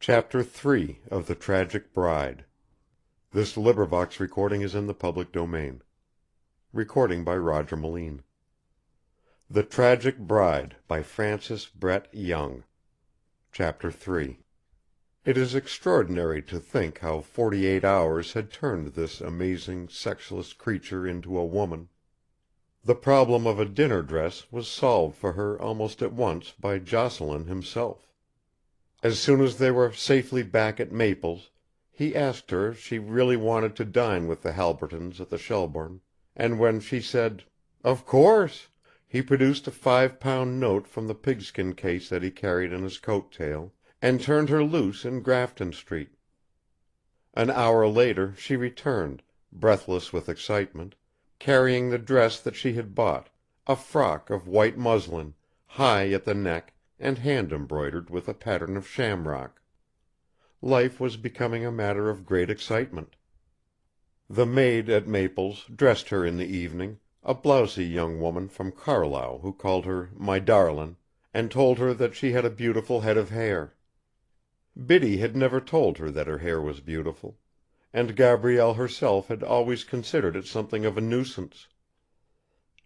Chapter 3 of The Tragic Bride. This recording is in the public domain. Recording by Roger Moline. The Tragic Bride by Frances Brett Young. Chapter 3. It is extraordinary to think how 48 hours had turned this amazing, sexless creature into a woman. The problem of a dinner dress was solved for her almost at once by Jocelyn himself. As soon as they were safely back at Maple's, he asked her if she really wanted to dine with the Halbertons at the Shelbourne, and when she said, "Of course," he produced a £5 note from the pigskin case that he carried in his coat tail, and turned her loose in Grafton Street. An hour later she returned, breathless with excitement, carrying the dress that she had bought, a frock of white muslin, high at the neck, and hand-embroidered with a pattern of shamrock. Life was becoming a matter of great excitement. The maid at Maple's dressed her in the evening, a blousy young woman from Carlisle who called her "my darlin'," and told her that she had a beautiful head of hair. Biddy had never told her that her hair was beautiful, and Gabrielle herself had always considered it something of a nuisance.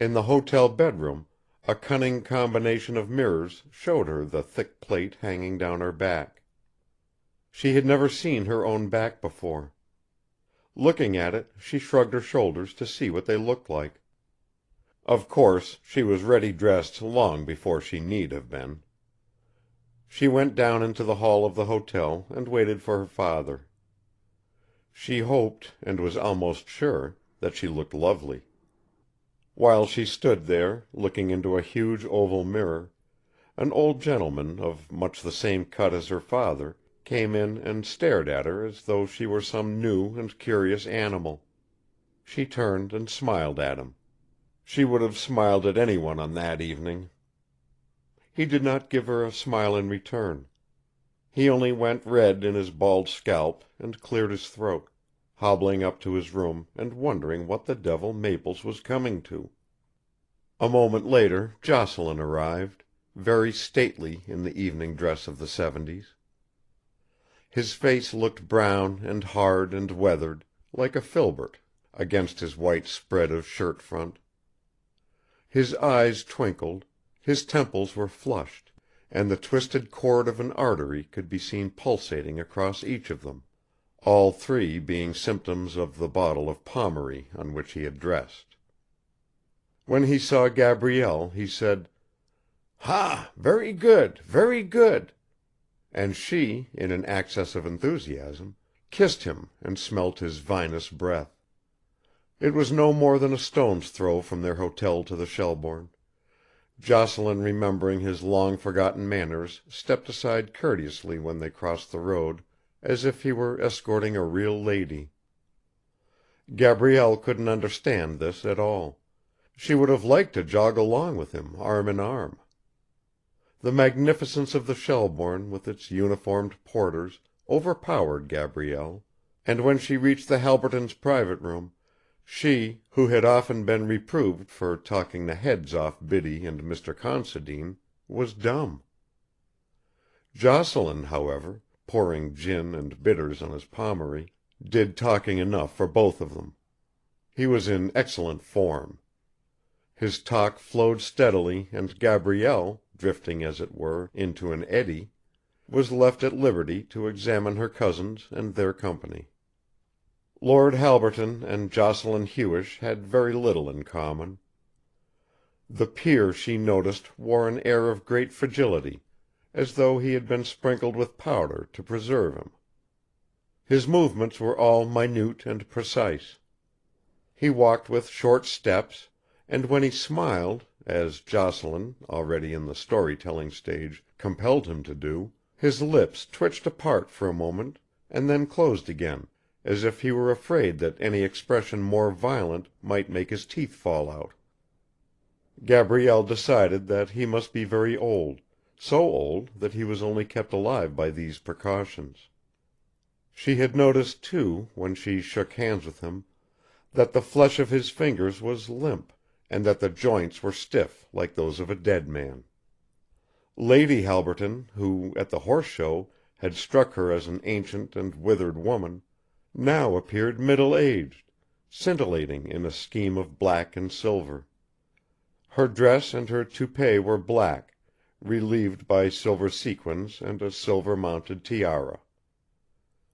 In the hotel bedroom, a cunning combination of mirrors showed her the thick plait hanging down her back. She had never seen her own back before. Looking at it, she shrugged her shoulders to see what they looked like. Of course, she was ready dressed long before she need have been. She went down into the hall of the hotel and waited for her father. She hoped, and was almost sure, that she looked lovely. While she stood there, looking into a huge oval mirror, an old gentleman, of much the same cut as her father, came in and stared at her as though she were some new and curious animal. She turned and smiled at him. She would have smiled at anyone on that evening. He did not give her a smile in return. He only went red in his bald scalp and cleared his throat, hobbling up to his room and wondering what the devil Maple's was coming to. A moment later Jocelyn arrived, very stately in the evening dress of the 70's. His face looked brown and hard and weathered, like a filbert, against his white spread of shirt front. His eyes twinkled, his temples were flushed, and the twisted cord of an artery could be seen pulsating across each of them, all three being symptoms of the bottle of Pommery on which he had dressed. When he saw Gabrielle, he said, "Ha! Very good, very good," and she, in an access of enthusiasm, kissed him and smelt his vinous breath. It was no more than a stone's throw from their hotel to the Shelbourne. Jocelyn, remembering his long-forgotten manners, stepped aside courteously when they crossed the road, as if he were escorting a real lady. Gabrielle couldn't understand this at all. She would have liked to jog along with him arm in arm. The magnificence of the Shelbourne with its uniformed porters overpowered Gabrielle, and when she reached the Halbertons' private room, she, who had often been reproved for talking the heads off Biddy and Mr. Considine, was dumb. Jocelyn, however, pouring gin and bitters on his Pommery, did talking enough for both of them. He was in excellent form. His talk flowed steadily, and Gabrielle, drifting as it were into an eddy, was left at liberty to examine her cousins and their company. Lord Halberton and Jocelyn Hewish had very little in common. The peer, she noticed, wore an air of great fragility, as though he had been sprinkled with powder to preserve him. His movements were all minute and precise. He walked with short steps, and when he smiled, as Jocelyn, already in the story-telling stage, compelled him to do, his lips twitched apart for a moment and then closed again, as if he were afraid that any expression more violent might make his teeth fall out. Gabrielle decided that he must be very old, so old that he was only kept alive by these precautions. She had noticed, too, when she shook hands with him, that the flesh of his fingers was limp, and that the joints were stiff like those of a dead man. Lady Halberton, who, at the Horse Show, had struck her as an ancient and withered woman, now appeared middle-aged, scintillating in a scheme of black and silver. Her dress and her toupee were black, relieved by silver sequins and a silver-mounted tiara.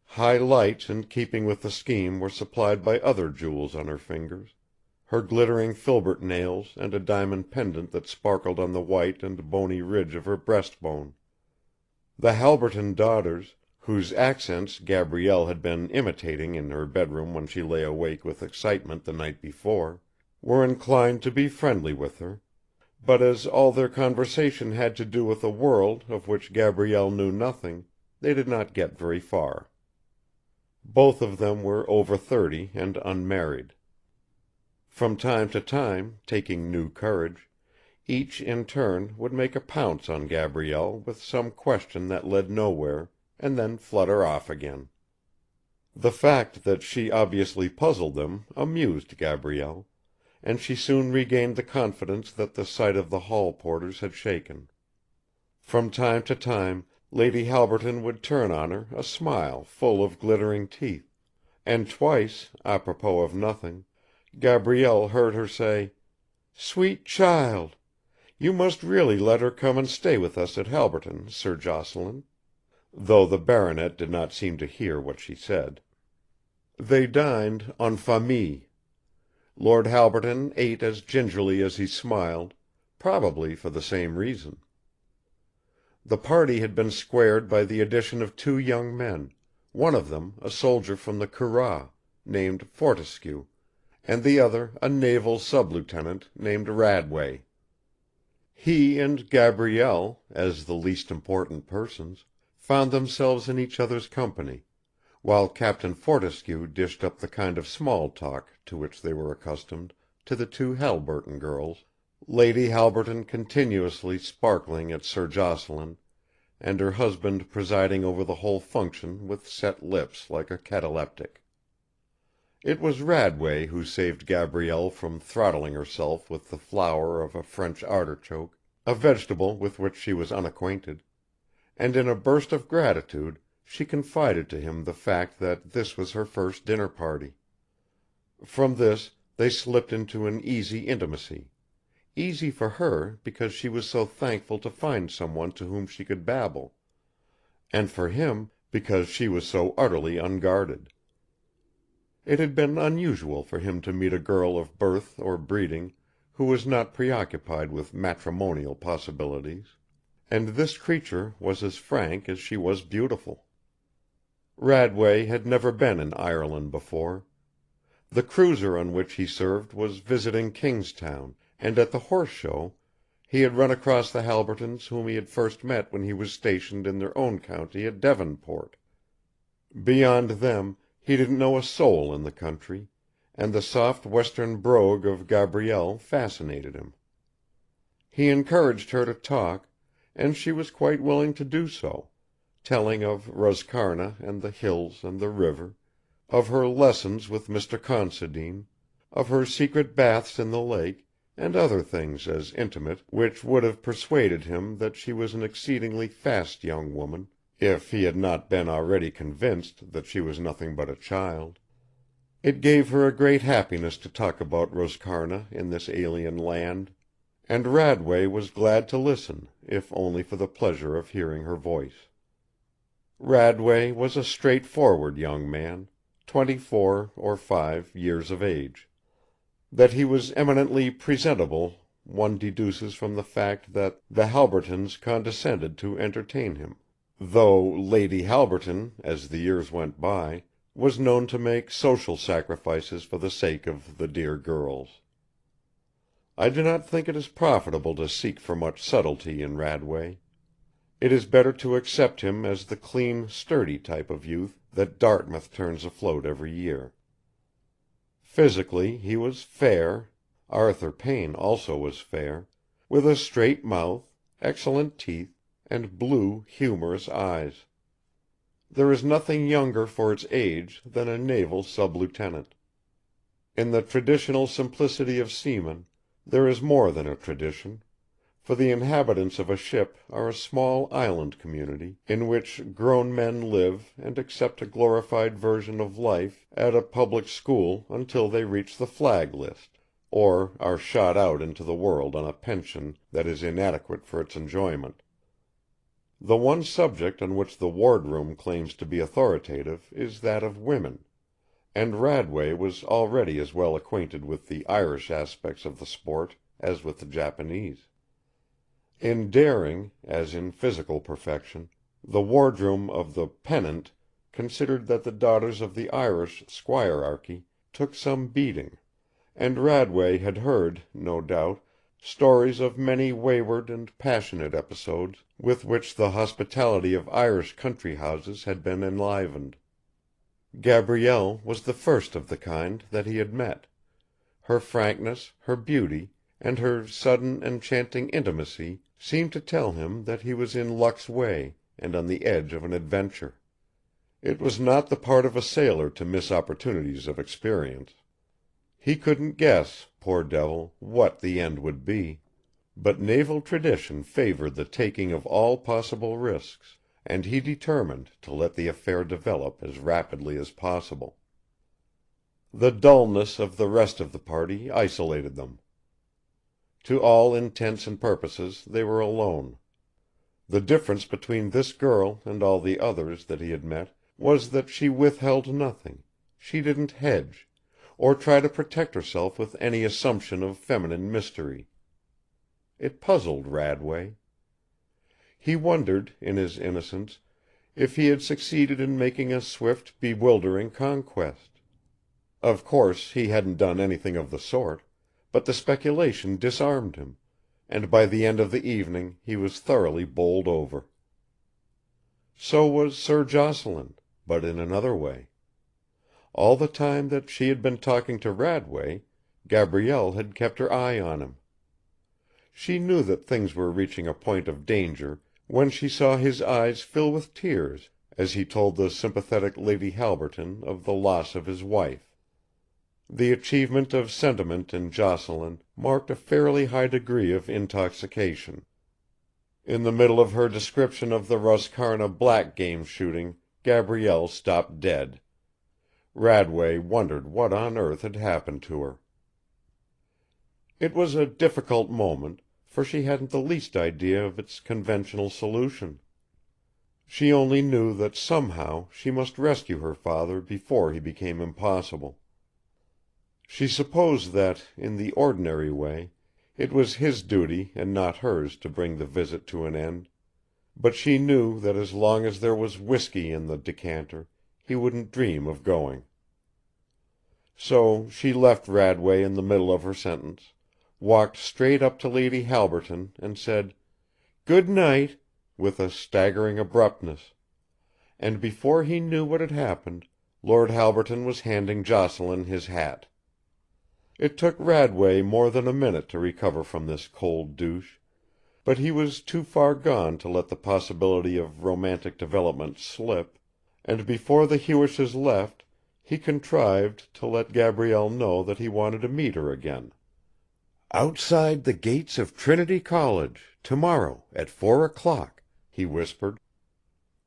High lights in keeping with the scheme were supplied by other jewels on her fingers, her glittering filbert nails and a diamond pendant that sparkled on the white and bony ridge of her breastbone. The Halberton daughters, whose accents Gabrielle had been imitating in her bedroom when she lay awake with excitement the night before, were inclined to be friendly with her, but as all their conversation had to do with a world of which Gabrielle knew nothing, they did not get very far. Both of them were over 30 and unmarried. From time to time, taking new courage, each in turn would make a pounce on Gabrielle with some question that led nowhere, and then flutter off again. The fact that she obviously puzzled them amused Gabrielle, and she soon regained the confidence that the sight of the hall porters had shaken. From time to time Lady Halberton would turn on her a smile full of glittering teeth, and twice, apropos of nothing, Gabrielle heard her say, "Sweet child! You must really let her come and stay with us at Halberton, Sir Jocelyn," though the baronet did not seem to hear what she said. They dined en famille. Lord Halberton ate as gingerly as he smiled, probably for the same reason. The party had been squared by the addition of 2 young men, one of them a soldier from the Curragh, named Fortescue, and the other a naval sub-lieutenant named Radway. He and Gabrielle, as the least important persons, found themselves in each other's company, while Captain Fortescue dished up the kind of small talk to which they were accustomed to the 2 Halberton girls, Lady Halberton continuously sparkling at Sir Jocelyn, and her husband presiding over the whole function with set lips like a cataleptic. It was Radway who saved Gabrielle from throttling herself with the flower of a French artichoke, a vegetable with which she was unacquainted, and in a burst of gratitude she confided to him the fact that this was her first dinner party. From this they slipped into an easy intimacy, easy for her because she was so thankful to find someone to whom she could babble, and for him because she was so utterly unguarded. It had been unusual for him to meet a girl of birth or breeding who was not preoccupied with matrimonial possibilities, and this creature was as frank as she was beautiful. Radway had never been in Ireland before. The cruiser on which he served was visiting Kingstown, and at the Horse Show he had run across the Halbertons whom he had first met when he was stationed in their own county at Devonport. Beyond them he didn't know a soul in the country, and the soft western brogue of Gabrielle fascinated him. He encouraged her to talk, and she was quite willing to do so, telling of Roscarna and the hills and the river, of her lessons with Mr. Considine, of her secret baths in the lake, and other things as intimate which would have persuaded him that she was an exceedingly fast young woman, if he had not been already convinced that she was nothing but a child. It gave her a great happiness to talk about Roscarna in this alien land, and Radway was glad to listen, if only for the pleasure of hearing her voice. Radway was a straightforward young man, 24 or 5 years of age. That he was eminently presentable one deduces from the fact that the Halbertons condescended to entertain him, though Lady Halberton, as the years went by, was known to make social sacrifices for the sake of the dear girls. I do not think it is profitable to seek for much subtlety in Radway. It is better to accept him as the clean, sturdy type of youth that Dartmouth turns afloat every year. Physically he was fair, Arthur Payne also was fair, with a straight mouth, excellent teeth, and blue, humorous eyes. There is nothing younger for its age than a naval sub-lieutenant. In the traditional simplicity of seamen there is more than a tradition, for the inhabitants of a ship are a small island community, in which grown men live and accept a glorified version of life at a public school until they reach the flag list, or are shot out into the world on a pension that is inadequate for its enjoyment. The one subject on which the wardroom claims to be authoritative is that of women, and Radway was already as well acquainted with the Irish aspects of the sport as with the Japanese. In daring, as in physical perfection, the wardroom of the Pennant considered that the daughters of the Irish squirearchy took some beating, and Radway had heard, no doubt, stories of many wayward and passionate episodes with which the hospitality of Irish country houses had been enlivened. Gabrielle was the first of the kind that he had met. Her frankness, her beauty, and her sudden enchanting intimacy seemed to tell him that he was in luck's way and on the edge of an adventure. It was not the part of a sailor to miss opportunities of experience. He couldn't guess, poor devil, what the end would be, but naval tradition favored the taking of all possible risks, and he determined to let the affair develop as rapidly as possible. The dullness of the rest of the party isolated them. To all intents and purposes they were alone. The difference between this girl and all the others that he had met was that she withheld nothing, she didn't hedge, or try to protect herself with any assumption of feminine mystery. It puzzled Radway. He wondered, in his innocence, if he had succeeded in making a swift, bewildering conquest. Of course he hadn't done anything of the sort, but the speculation disarmed him, and by the end of the evening he was thoroughly bowled over. So was Sir Jocelyn, but in another way. All the time that she had been talking to Radway, Gabrielle had kept her eye on him. She knew that things were reaching a point of danger when she saw his eyes fill with tears as he told the sympathetic Lady Halberton of the loss of his wife. The achievement of sentiment in Jocelyn marked a fairly high degree of intoxication. In the middle of her description of the Roscarna black game shooting, Gabrielle stopped dead. Radway wondered what on earth had happened to her. It was a difficult moment, for she hadn't the least idea of its conventional solution. She only knew that somehow she must rescue her father before he became impossible. She supposed that, in the ordinary way, it was his duty and not hers to bring the visit to an end, but she knew that as long as there was whiskey in the decanter he wouldn't dream of going. So she left Radway in the middle of her sentence, walked straight up to Lady Halberton and said, "Good night," with a staggering abruptness, and before he knew what had happened, Lord Halberton was handing Jocelyn his hat. It took Radway more than a minute to recover from this cold douche, but he was too far gone to let the possibility of romantic development slip, and before the Hewishes left he contrived to let Gabrielle know that he wanted to meet her again. "Outside the gates of Trinity College, tomorrow at 4 o'clock," he whispered.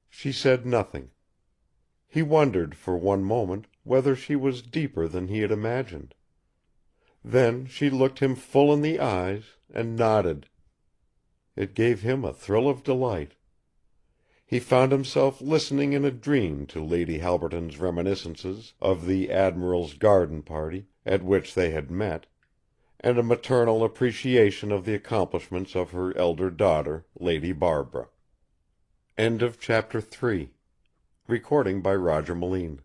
She said nothing. He wondered for one moment whether she was deeper than he had imagined. Then she looked him full in the eyes and nodded. It gave him a thrill of delight. He found himself listening in a dream to Lady Halberton's reminiscences of the Admiral's garden party at which they had met, and a maternal appreciation of the accomplishments of her elder daughter, Lady Barbara. Chapter 4 Recording by Roger Mallin